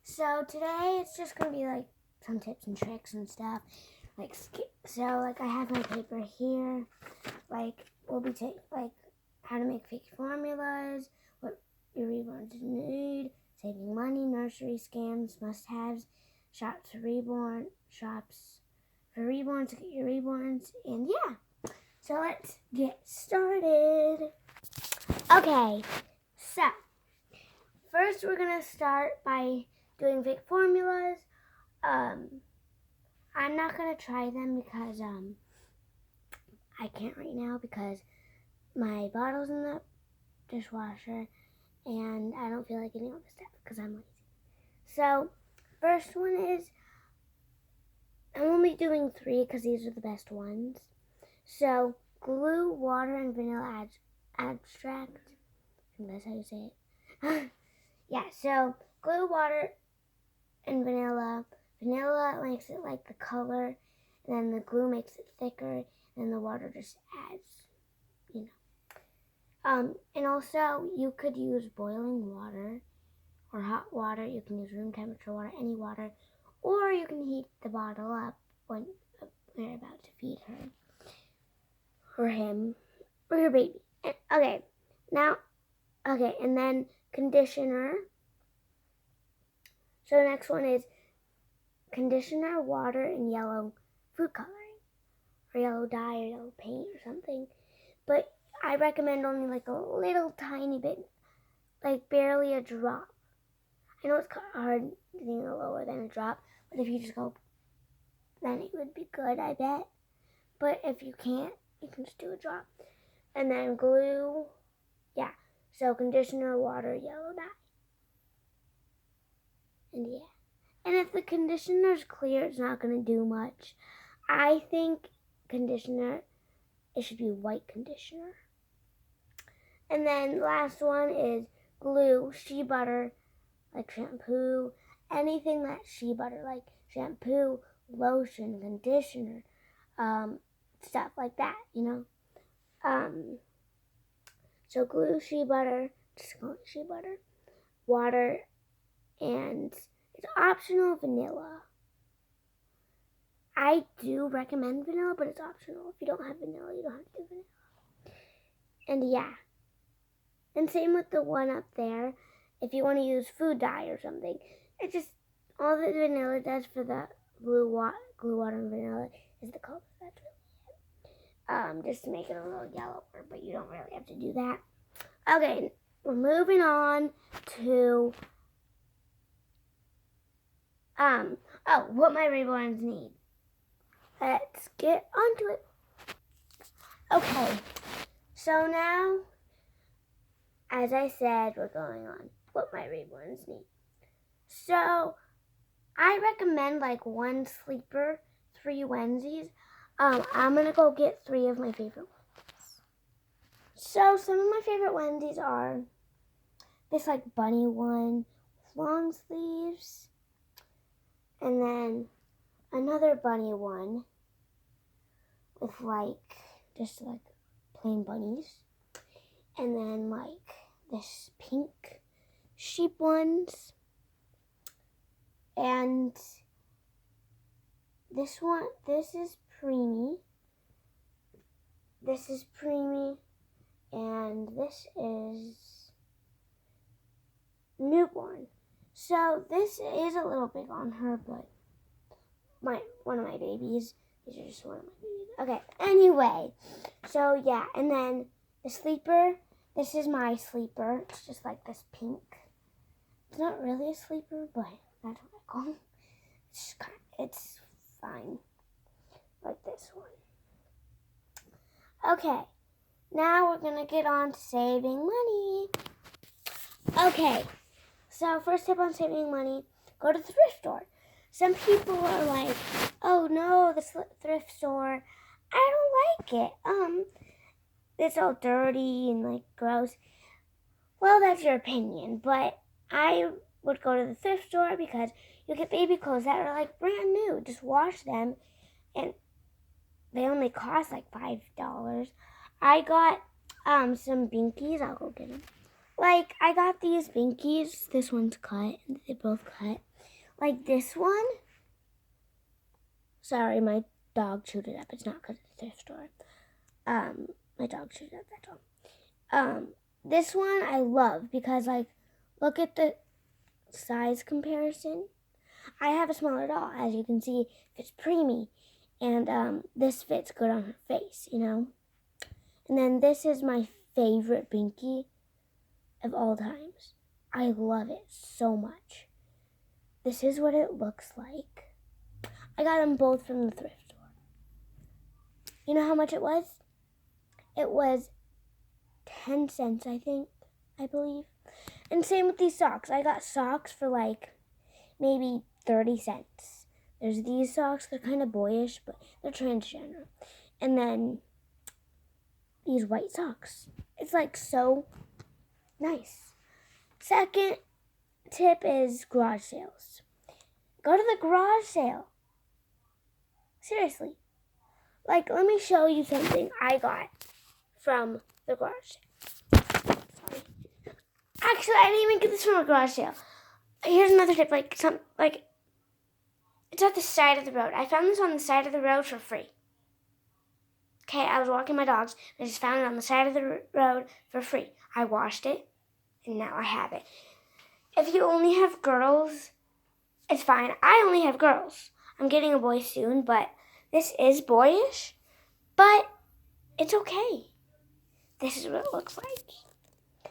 So today it's just gonna be like some tips and tricks and stuff. I have my paper here. We'll be how to make fake formulas, what your reborns need, saving money, nursery scams, must-haves, shops for reborns, to get your reborns, and yeah. So let's get started. Okay, so first we're gonna start by doing fake formulas. I'm not gonna try them because I can't right now because my bottle's in the dishwasher and I don't feel like getting all this stuff because I'm lazy. So first one is, I'm only doing 3 because these are the best ones. So glue, water, and vanilla extract. I think that's how you say it. Yeah, so glue, water, and vanilla. Vanilla makes it like the color, and then the glue makes it thicker, and the water just adds, and also you could use boiling water or hot water. You can use room temperature water, any water, or you can heat the bottle up when you're about to feed her, or him, or your baby. Okay, and then conditioner. So the next one is conditioner, water, and yellow food coloring, or yellow dye, or yellow paint, or something. But I recommend only like a little tiny bit, like barely a drop. I know it's hard getting lower than a drop, but if you just go, then it would be good, I bet. But if you can't, you can just do a drop. And then glue, yeah. So conditioner, water, yellow dye. And yeah. And if the conditioner's clear, it's not going to do much. I think conditioner, it should be white conditioner. And then last one is glue, shea butter, like shampoo, anything that's shea butter, like shampoo, lotion, conditioner, stuff like that, So glue, shea butter, just call it shea butter, water, and it's optional vanilla. I do recommend vanilla, but it's optional. If you don't have vanilla, you don't have to do vanilla. And yeah. And same with the one up there. If you want to use food dye or something, it's just all the vanilla does for the glue, water, and vanilla is the color. That's really it. Just to make it a little yellower, but you don't really have to do that. Okay, we're moving on to what my reborns need. Let's get onto it. Okay, so now, as I said, we're going on what my reborns need. So I recommend like 1 sleeper, 3 onesies. I'm gonna go get 3 of my favorite onesies. So some of my favorite onesies are this like bunny one with long sleeves, and then another bunny one with just plain bunnies, and then this pink sheep ones, and this is preemie, and this is newborn. So this is a little big on her, but one of my babies. These are just one of my babies. Okay, anyway. So yeah, and then the sleeper. This is my sleeper. It's just like this pink. It's not really a sleeper, but that's what I call it. It's fine. Like this one. Okay, now we're going to get on to saving money. Okay, so first tip on saving money, go to the thrift store. Some people are like, oh no, the thrift store, I don't like it. It's all dirty and gross. Well, that's your opinion, but I would go to the thrift store because you get baby clothes that are brand new. Just wash them, and they only cost $5. I got some binkies. I'll go get them. I got these binkies. This one's cut. They both cut. Like this one. Sorry, my dog chewed it up. It's not because it's a thrift store. My dog chewed up that dog. This one I love because, like, look at the size comparison. I have a smaller doll, as you can see, fits preemie, and this fits good on her face, you know. And then this is my favorite binky of all times. I love it so much. This is what it looks like. I got them both from the thrift store. You know how much it was? It was 10 cents, I believe. And same with these socks. I got socks for like maybe 30 cents. There's these socks. They're kind of boyish, but they're transgender. And then these white socks. It's like so nice. Second tip is garage sales. Go to the garage sale. Seriously. Like, let me show you something I got from the garage sale. Sorry. Actually, I didn't even get this from a garage sale. Here's another tip. It's at the side of the road. I found this on the side of the road for free. Okay, I was walking my dogs, and I just found it on the side of the road for free. I washed it, and now I have it. If you only have girls, it's fine. I only have girls. I'm getting a boy soon, but this is boyish, but it's okay. This is what it looks like.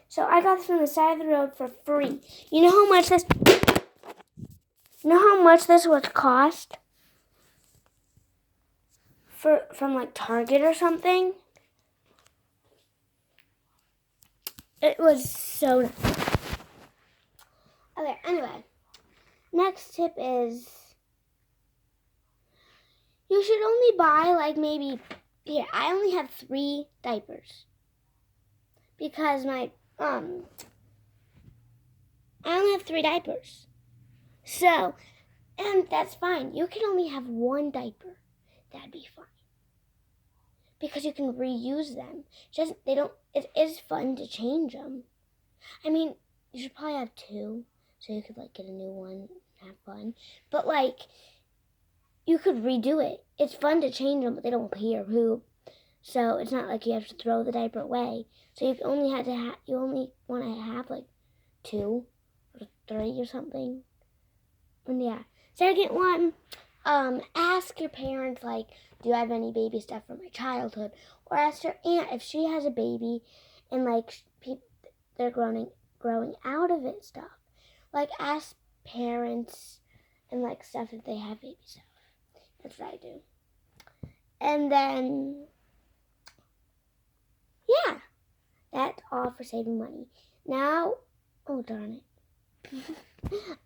So I got this from the side of the road for free. You know how much this would cost? From like Target or something? It was so nice. Okay, anyway. Next tip is you should only buy like maybe, here, I only have 3 diapers. Because I only have 3 diapers. So, and that's fine. You can only have 1 diaper. That'd be fine. Because you can reuse them. It is fun to change them. I mean, you should probably have 2. So you could like get a new one and have fun. But like, you could redo it. It's fun to change them, but they don't pee or poop. So it's not like you have to throw the diaper away. So you only want to have like 2 or 3 or something. And yeah. Second one, ask your parents, like, do you have any baby stuff from my childhood? Or ask your aunt if she has a baby and like they're growing out of it stuff. Like, ask parents and like stuff if they have baby stuff. That's what I do. And then, yeah, that's all for saving money. Now, oh darn it.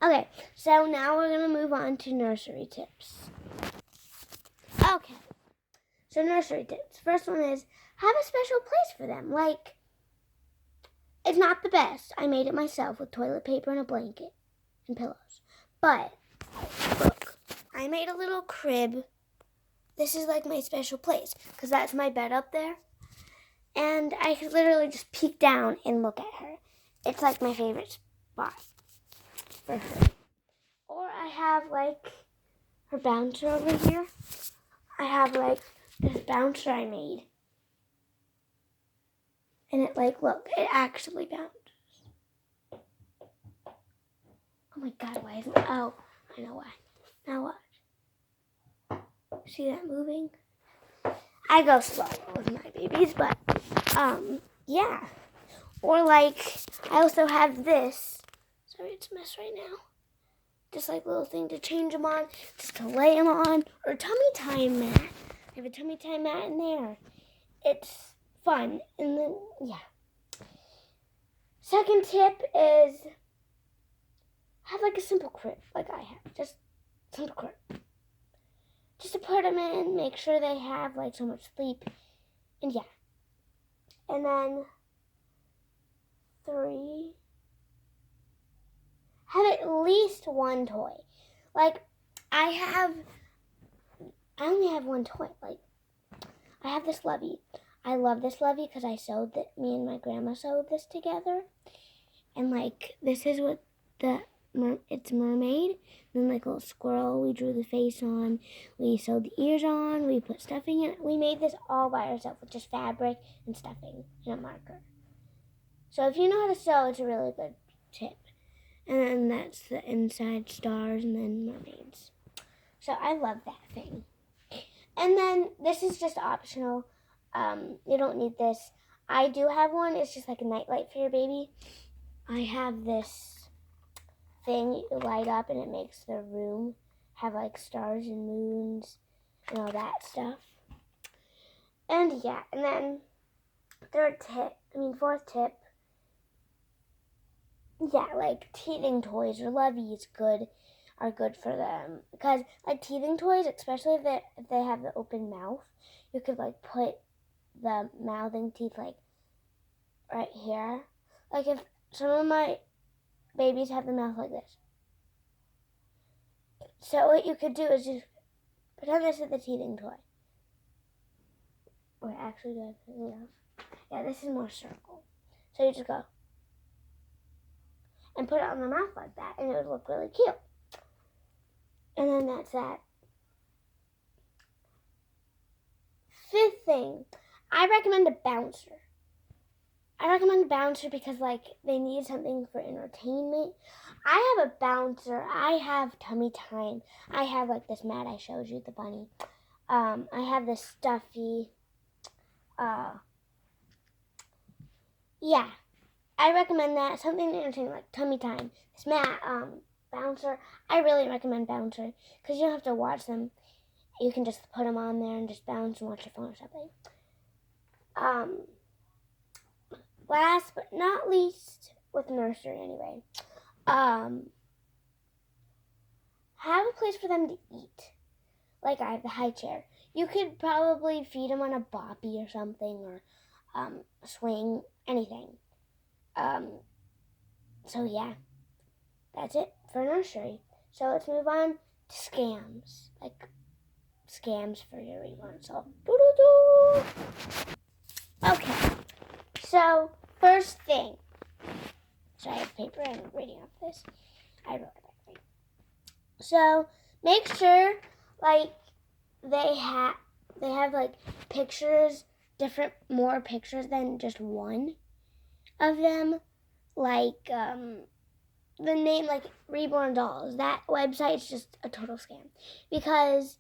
Okay, so now we're going to move on to nursery tips. Okay, so nursery tips. First one is have a special place for them. Like, it's not the best. I made it myself with toilet paper and a blanket and pillows. But, look, I made a little crib. This is like my special place because that's my bed up there. And I could literally just peek down and look at her. It's like my favorite spot for her. Or I have like her bouncer over here. I have like this bouncer I made. And it like, look, it actually bounces. Oh my god, why isn't, oh, I know why. Now watch. See that moving? I go slow with my babies, but, yeah. Or like, I also have this. Sorry, it's a mess right now. Just like little thing to change them on, just to lay them on, or tummy time mat. I have a tummy time mat in there. It's fun, and then, yeah. Second tip is have like a simple crib, like I have. Just simple crib. Just to put them in, make sure they have like so much sleep, and yeah. And then 3, have at least 1 toy. Like, I only have 1 toy. Like, I have this lovey. I love this lovey because me and my grandma sewed this together. And like, this is what it's mermaid. Then like a little squirrel, we drew the face on. We sewed the ears on. We put stuffing in. We made this all by ourselves with just fabric and stuffing and a marker. So if you know how to sew, it's a really good tip. And then that's the inside stars and then mermaids. So I love that thing. And then this is just optional. You don't need this. I do have one. It's just like a nightlight for your baby. I have this thing you light up and it makes the room have like stars and moons and all that stuff. And yeah, and then fourth tip. Yeah, like teething toys or loveys are good for them, because like teething toys, especially if they have the open mouth, you could like put the mouthing teeth like right here. Like if some of my babies have the mouth like this, so what you could do is just pretend this is the teething toy. Or actually, do I have something else? Yeah, this is more circle. So you just go and put it on the mouth like that, and it would look really cute. And then that's that. Fifth thing, I recommend a bouncer. Because like they need something for entertainment. I have a bouncer. I have tummy time. I have like this mat I showed you, the bunny. I have this stuffy. Yeah, I recommend that. Something entertaining like tummy time. This mat, bouncer. I really recommend bouncer because you don't have to watch them. You can just put them on there and just bounce and watch your phone or something. Last but not least, with nursery anyway, have a place for them to eat. Like I have the high chair. You could probably feed them on a boppy or something, or swing, anything. So yeah, that's it for nursery. So let's move on to scams. Like scams for your reborn. So, okay. So, first thing. So I have paper and I'm reading off this. I wrote it back. So, make sure, like, they have like pictures, more pictures than just one of them. Like, the name, like, Reborn Dolls. That website's just a total scam. Because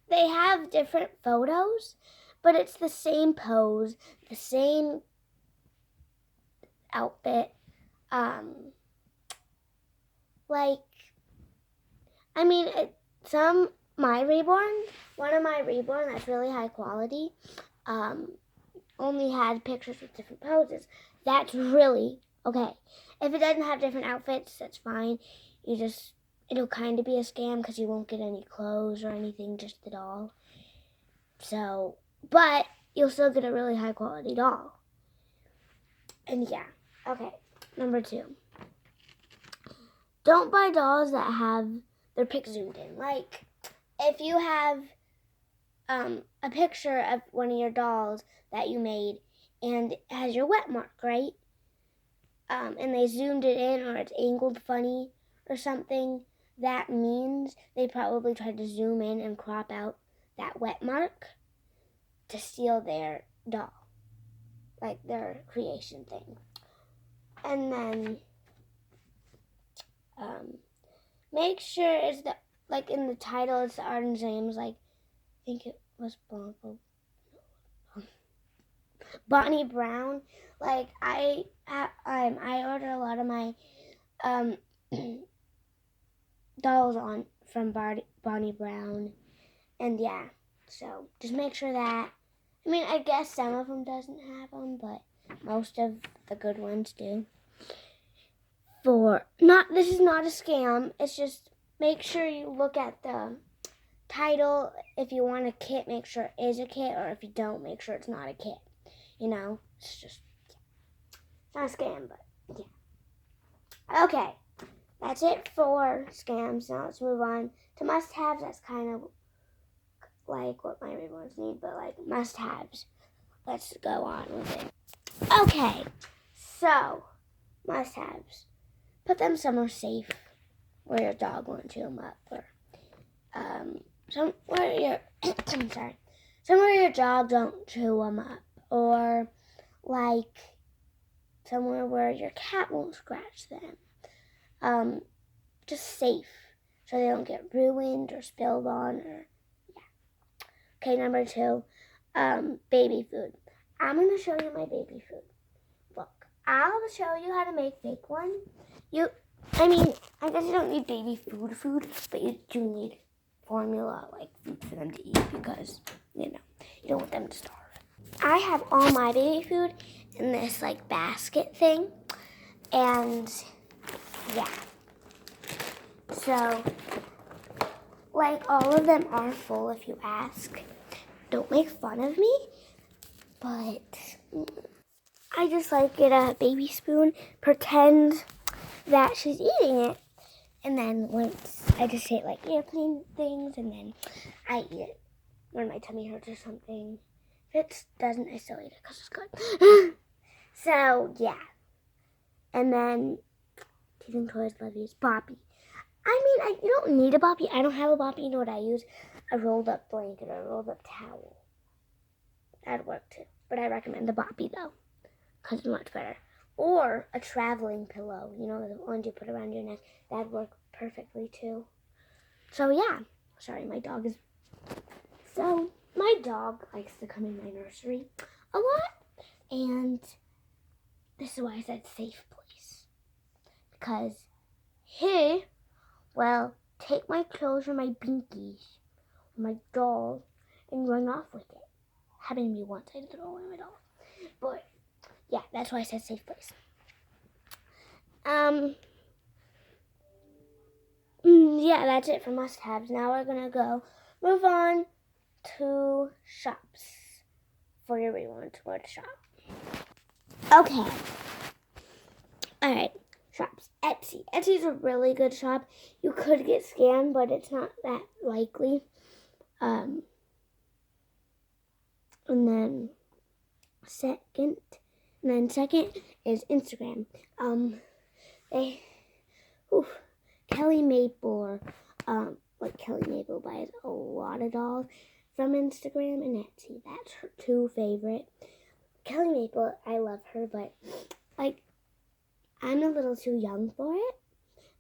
they have different photos, but it's the same pose, the same outfit. One of my Reborn that's really high quality, only had pictures with different poses. That's really okay. If it doesn't have different outfits, that's fine. It'll kind of be a scam because you won't get any clothes or anything, just the doll. So, but you'll still get a really high quality doll. And yeah, okay. Number 2. Don't buy dolls that have their pic zoomed in. Like, if you have a picture of one of your dolls that you made and it has your wet mark, right? And they zoomed it in, or it's angled funny or something, that means they probably tried to zoom in and crop out that wet mark to steal their doll, like their creation thing. And then make sure it's like in the title, it's the artist's names. Like I think it was Bonnie Brown. Like I order a lot of my dolls from Bonnie Brown, and yeah. So just make sure that. I mean, I guess some of them doesn't have them, but most of the good ones do. This is not a scam. It's just make sure you look at the title. If you want a kit, make sure it is a kit, or if you don't, make sure it's not a kit. It's just, it's not a scam, but yeah. Okay, that's it for scams. Now let's move on to must-haves. That's kind of like what my reborns need, but like must-haves. Let's go on with it. Okay, So, must-haves. Put them somewhere safe where your dog won't chew them up, or somewhere your dog don't chew them up, or like somewhere where your cat won't scratch them. Just safe so they don't get ruined or spilled on, or yeah. Okay, number 2, baby food. I'm gonna show you my baby food. Look, I'll show you how to make fake one. I guess you don't need baby food, but you do need formula, like food for them to eat, because, you don't want them to starve. I have all my baby food in this, like, basket thing, and, yeah. So, like, all of them are full if you ask. Don't make fun of me, but I just get a baby spoon, pretend that she's eating it, and then once I just say airplane things, and then I eat it when my tummy hurts or something. If it doesn't, I still eat it because it's good. So, yeah. And then, teething toys, love use, boppy. You don't need a boppy. I don't have a boppy. You know what I use? A rolled up blanket or a rolled up towel. That'd work too. But I recommend the boppy though, because it's much better. Or a traveling pillow, the ones you put around your neck. That'd work perfectly too. So yeah. Sorry, my dog likes to come in my nursery a lot. And this is why I said safe place. Because he will take my clothes or my binkies or my doll and run off with it. Happened to me once. I threw away my doll. But yeah, that's why I said safe place. Yeah, that's it for must-haves. Now we're gonna move on to shops for your reborns. Where to shop? Okay. All right. Shops. Etsy. Etsy's a really good shop. You could get scammed, but it's not that likely. And then second is Instagram. Kelly Maple, Kelly Maple buys a lot of dolls from Instagram and Etsy. That's her 2 favorite. Kelly Maple, I love her, but I'm a little too young for it.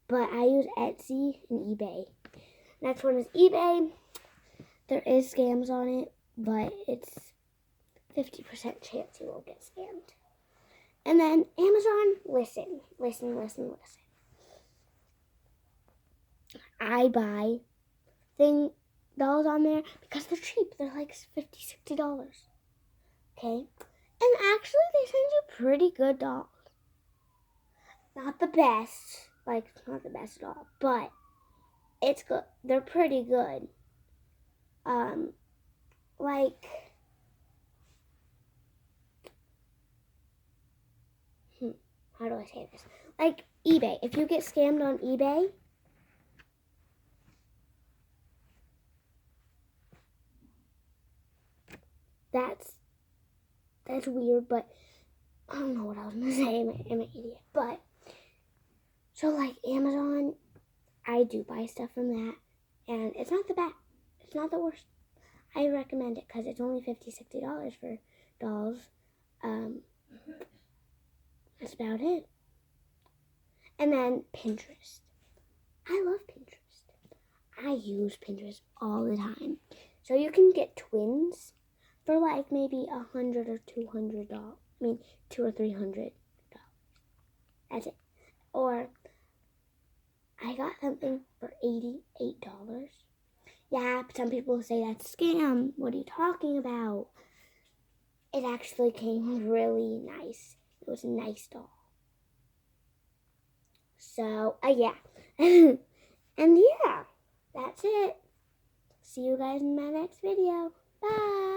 But I use Etsy and eBay. Next one is eBay. There is scams on it, but it's 50% chance you won't get scammed. And then Amazon, listen. I buy dolls on there because they're cheap. They're like $50, $60. Okay? And actually, they send you pretty good dolls. Not the best. Not the best at all. But it's good. They're pretty good. How do I say this? eBay. If you get scammed on eBay, that's weird, but I don't know what I was going to say. I'm an idiot. But, so Amazon, I do buy stuff from that, and it's not the best. It's not the worst. I recommend it because it's only $50, $60 for dolls. That's about it. And then Pinterest. I love Pinterest. I use Pinterest all the time. So you can get twins for maybe $100 or $200. $200 or $300. That's it. Or I got something for $88. Yeah, some people say that's a scam. What are you talking about? It actually came really nice. It was a nice doll. So, yeah. And yeah, that's it. See you guys in my next video. Bye.